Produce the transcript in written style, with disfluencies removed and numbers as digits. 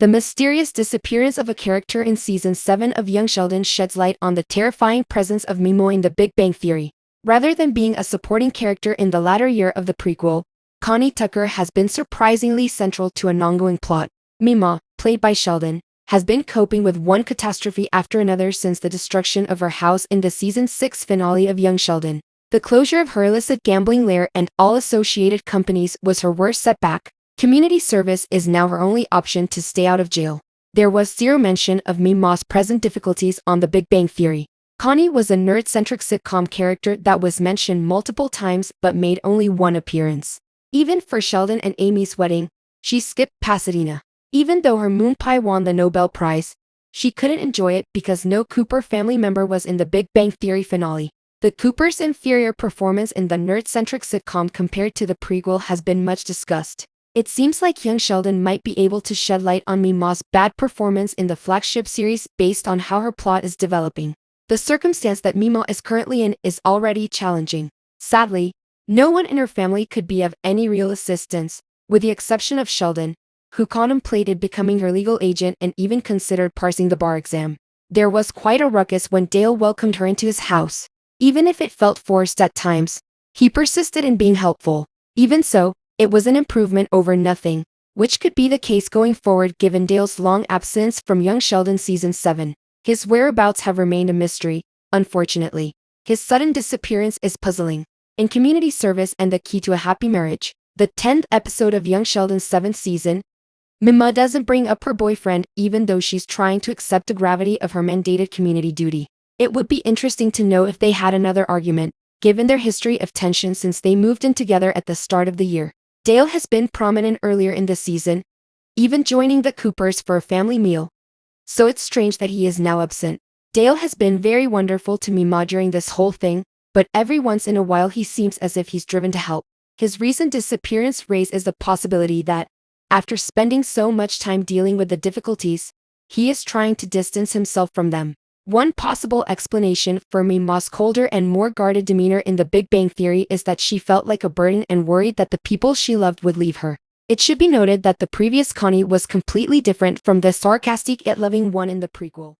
The mysterious disappearance of a character in Season 7 of Young Sheldon sheds light on the terrifying presence of Mimo in The Big Bang Theory. Rather than being a supporting character in the latter year of the prequel, Connie Tucker has been surprisingly central to an ongoing plot. Mima, played by Sheldon, has been coping with one catastrophe after another since the destruction of her house in the Season 6 finale of Young Sheldon. The closure of her illicit gambling lair and all associated companies was her worst setback. Community service is now her only option to stay out of jail. There was zero mention of Mima's present difficulties on The Big Bang Theory. Connie was a nerd-centric sitcom character that was mentioned multiple times but made only one appearance. Even for Sheldon and Amy's wedding, she skipped Pasadena. Even though her moon pie won the Nobel Prize, she couldn't enjoy it because no Cooper family member was in the Big Bang Theory finale. The Coopers' inferior performance in the nerd-centric sitcom compared to the prequel has been much discussed. It seems like Young Sheldon might be able to shed light on Mima's bad performance in the flagship series based on how her plot is developing. The circumstance that Mima is currently in is already challenging. Sadly, no one in her family could be of any real assistance, with the exception of Sheldon, who contemplated becoming her legal agent and even considered passing the bar exam. There was quite a ruckus when Dale welcomed her into his house. Even if it felt forced at times, he persisted in being helpful. Even so, it was an improvement over nothing, which could be the case going forward given Dale's long absence from Young Sheldon Season 7. His whereabouts have remained a mystery, unfortunately. His sudden disappearance is puzzling. In Community Service and the Key to a Happy Marriage, the 10th episode of Young Sheldon's 7th season, Mima doesn't bring up her boyfriend even though she's trying to accept the gravity of her mandated community duty. It would be interesting to know if they had another argument, given their history of tension since they moved in together at the start of the year. Dale has been prominent earlier in the season, even joining the Coopers for a family meal. So it's strange that he is now absent. Dale has been very wonderful to Mima during this whole thing, but every once in a while he seems as if he's driven to help. His recent disappearance raises the possibility that, after spending so much time dealing with the difficulties, he is trying to distance himself from them. One possible explanation for Mima's colder and more guarded demeanor in The Big Bang Theory is that she felt like a burden and worried that the people she loved would leave her. It should be noted that the previous Connie was completely different from the sarcastic yet loving one in the prequel.